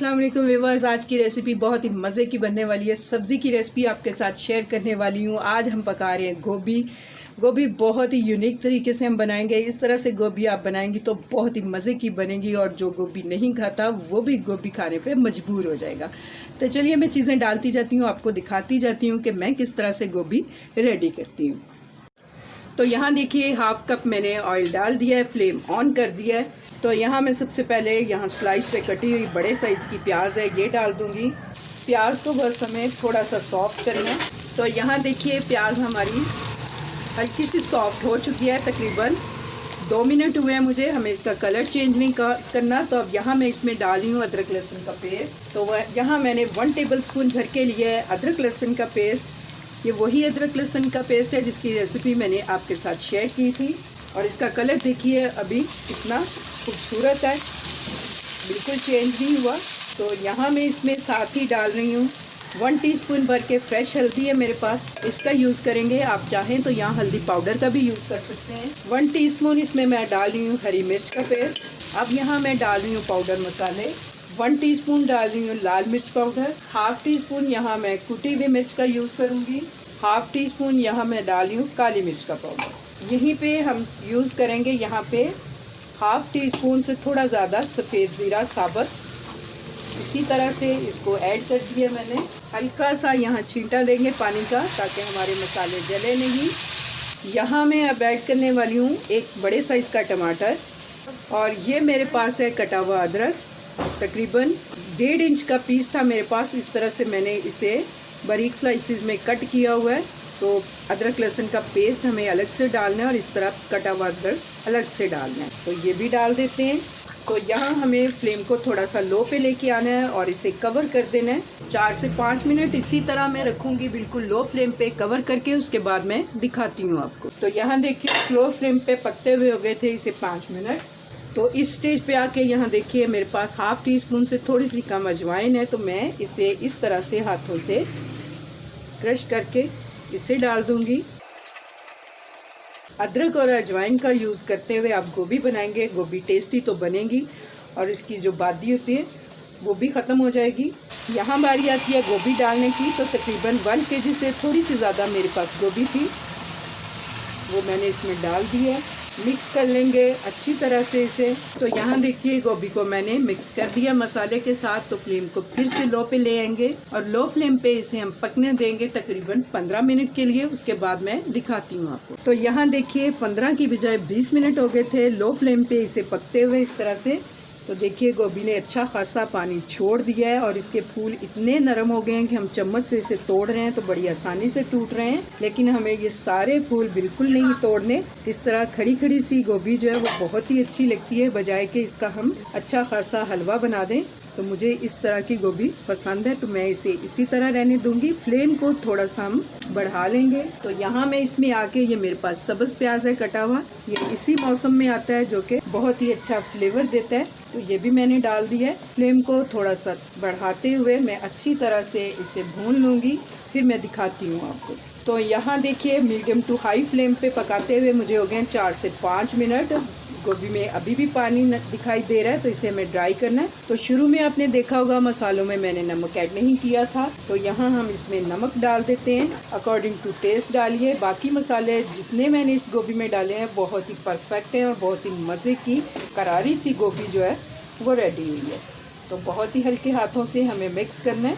अस्सलाम वालेकुम व्यूअर्स। आज की रेसिपी बहुत ही मज़े की बनने वाली है। सब्ज़ी की रेसिपी आपके साथ शेयर करने वाली हूँ। आज हम पका रहे हैं गोभी बहुत ही यूनिक तरीके से हम बनाएंगे। इस तरह से गोभी आप बनाएंगी तो बहुत ही मज़े की बनेगी और जो गोभी नहीं खाता वो भी गोभी खाने पे मजबूर हो जाएगा। तो चलिए मैं चीज़ें डालती जाती हूँ, आपको दिखाती जाती हूँ कि मैं किस तरह से गोभी रेडी करती हूँ। तो यहाँ देखिए हाफ कप मैंने ऑयल डाल दिया है, फ्लेम ऑन कर दिया है। तो यहाँ मैं सबसे पहले यहाँ स्लाइस पे कटी हुई बड़े साइज़ की प्याज है ये डाल दूँगी। प्याज को बस हमें थोड़ा सा सॉफ्ट करना है। तो यहाँ देखिए प्याज हमारी हल्की सी सॉफ्ट हो चुकी है, तकरीबन 2 मिनट हुए हैं मुझे, हमें इसका कलर चेंज नहीं करना। तो अब यहाँ मैं इसमें डाली हूँ अदरक लहसुन का पेस्ट। तो वह यहाँ मैंने 1 टेबलस्पून भर के लिए अदरक लहसुन का पेस्ट। ये वही अदरक लहसुन का पेस्ट है जिसकी रेसिपी मैंने आपके साथ शेयर की थी। और इसका कलर देखिए अभी कितना खूबसूरत है, बिल्कुल चेंज नहीं हुआ। तो यहाँ मैं इसमें साथ ही डाल रही हूँ 1 टीस्पून भर के फ्रेश हल्दी है मेरे पास, इसका यूज़ करेंगे। आप चाहें तो यहाँ हल्दी पाउडर का भी यूज़ कर सकते हैं। 1 टीस्पून इसमें मैं डाल रही हूँ हरी मिर्च का पेस्ट। अब यहाँ मैं डाल रही हूँ पाउडर मसाले। 1 टीस्पून डाल रही हूँ लाल मिर्च पाउडर। हाफ टी स्पून यहाँ मैं कुटी हुई मिर्च का यूज़ करूँगी। हाफ टी स्पून यहाँ मैं डाल रही हूँ काली मिर्च का पाउडर। यहीं पे हम यूज़ करेंगे यहाँ पे हाफ टी स्पून से थोड़ा ज़्यादा सफ़ेद ज़ीरा साबुत। इसी तरह से इसको ऐड कर दिया मैंने। हल्का सा यहाँ छींटा देंगे पानी का ताकि हमारे मसाले जले नहीं। यहाँ मैं अब ऐड करने वाली हूँ एक बड़े साइज़ का टमाटर, और ये मेरे पास है कटा हुआ अदरक, तकरीबन 1.5 इंच का पीस था मेरे पास। इस तरह से मैंने इसे बारीक स्लाइसिस में कट किया हुआ है। तो अदरक लहसुन का पेस्ट हमें अलग से डालना है और इस तरह कटा हुआ अदरक अलग से डालना है। तो ये भी डाल देते हैं। तो यहाँ हमें फ्लेम को थोड़ा सा लो पे लेके आना है और इसे कवर कर देना है 4 से 5 मिनट। इसी तरह मैं रखूँगी बिल्कुल लो फ्लेम पे कवर करके, उसके बाद मैं दिखाती हूँ आपको। तो यहाँ देखिए स्लो फ्लेम पे पकते हुए हो गए थे इसे 5 मिनट। तो इस स्टेज पे आके यहाँ देखिए मेरे पास हाफ टी स्पून से थोड़ी सी कम अजवाइन है। तो मैं इसे इस तरह से हाथों से क्रश करके इसे डाल दूंगी। अदरक और अजवाइन का यूज़ करते हुए आप गोभी बनाएंगे, गोभी टेस्टी तो बनेगी और इसकी जो बादी होती है वो भी ख़त्म हो जाएगी। यहाँ बारी आती है गोभी डालने की। तो तकरीबन 1 केजी से थोड़ी सी ज़्यादा मेरे पास गोभी थी, वो मैंने इसमें डाल दी है। मिक्स कर लेंगे अच्छी तरह से इसे। तो यहाँ देखिए गोभी को मैंने मिक्स कर दिया मसाले के साथ। तो फ्लेम को फिर से लो पे ले आएंगे और लो फ्लेम पे इसे हम पकने देंगे तकरीबन 15 मिनट के लिए। उसके बाद मैं दिखाती हूँ आपको। तो यहाँ देखिए 15 की बजाय 20 मिनट हो गए थे लो फ्लेम पे इसे पकते हुए इस तरह से। तो देखिए गोभी ने अच्छा खासा पानी छोड़ दिया है और इसके फूल इतने नरम हो गए हैं कि हम चम्मच से इसे तोड़ रहे हैं तो बड़ी आसानी से टूट रहे हैं। लेकिन हमें ये सारे फूल बिल्कुल नहीं तोड़ने। इस तरह खड़ी खड़ी सी गोभी जो है वो बहुत ही अच्छी लगती है, बजाय कि इसका हम अच्छा खासा हलवा बना दें। तो मुझे इस तरह की गोभी पसंद है तो मैं इसे इसी तरह रहने दूंगी। फ्लेम को थोड़ा सा हम बढ़ा लेंगे। तो यहाँ मैं इसमें आके ये मेरे पास सब्ज़ प्याज है कटा हुआ, ये इसी मौसम में आता है जो कि बहुत ही अच्छा फ्लेवर देता है। तो ये भी मैंने डाल दिया है। फ्लेम को थोड़ा सा बढ़ाते हुए मैं अच्छी तरह से इसे भून लूँगी, फिर मैं दिखाती हूँ आपको। तो यहाँ देखिए मीडियम टू हाई फ्लेम पे पकाते हुए मुझे हो गए 4 से 5 मिनट। गोभी में अभी भी पानी दिखाई दे रहा है तो इसे हमें ड्राई करना है। तो शुरू में आपने देखा होगा मसालों में मैंने नमक ऐड नहीं किया था, तो यहाँ हम इसमें नमक डाल देते हैं। अकॉर्डिंग टू टेस्ट डालिए। बाकी मसाले जितने मैंने इस गोभी में डाले हैं बहुत ही परफेक्ट हैं और बहुत ही मज़े की करारी सी गोभी जो है वो रेडी हुई है। तो बहुत ही हल्के हाथों से हमें मिक्स करना है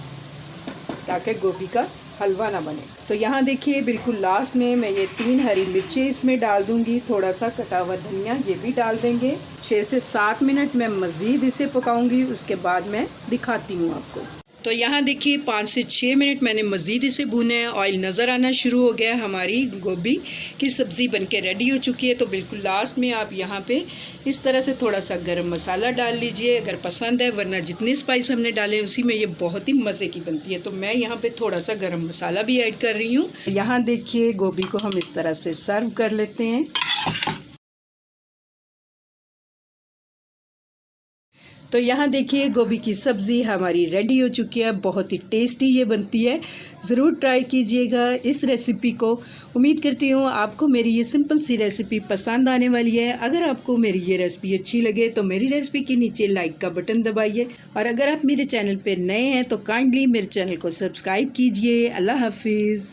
ताकि गोभी का हलवा ना बने। तो यहाँ देखिए बिल्कुल लास्ट में मैं ये 3 हरी मिर्चें इसमें डाल दूंगी, थोड़ा सा कटा हुआ धनिया ये भी डाल देंगे। 6 से 7 मिनट मैं मज़ीद इसे पकाऊंगी, उसके बाद मैं दिखाती हूँ आपको। तो यहाँ देखिए 5 से 6 मिनट मैंने मज़ीद इसे भूना है। ऑयल नज़र आना शुरू हो गया है। हमारी गोभी की सब्ज़ी बनके रेडी हो चुकी है। तो बिल्कुल लास्ट में आप यहाँ पे इस तरह से थोड़ा सा गरम मसाला डाल लीजिए अगर पसंद है, वरना जितने स्पाइस हमने डाले उसी में ये बहुत ही मज़े की बनती है। तो मैं यहाँ पे थोड़ा सा गरम मसाला भी ऐड कर रही हूँ। यहाँ देखिए गोभी को हम इस तरह से सर्व कर लेते हैं। तो यहाँ देखिए गोभी की सब्ज़ी हमारी रेडी हो चुकी है। बहुत ही टेस्टी ये बनती है, ज़रूर ट्राई कीजिएगा इस रेसिपी को। उम्मीद करती हूँ आपको मेरी ये सिंपल सी रेसिपी पसंद आने वाली है। अगर आपको मेरी ये रेसिपी अच्छी लगे तो मेरी रेसिपी के नीचे लाइक का बटन दबाइए, और अगर आप मेरे चैनल पर नए हैं तो काइंडली मेरे चैनल को सब्सक्राइब कीजिए। अल्लाह हाफिज़।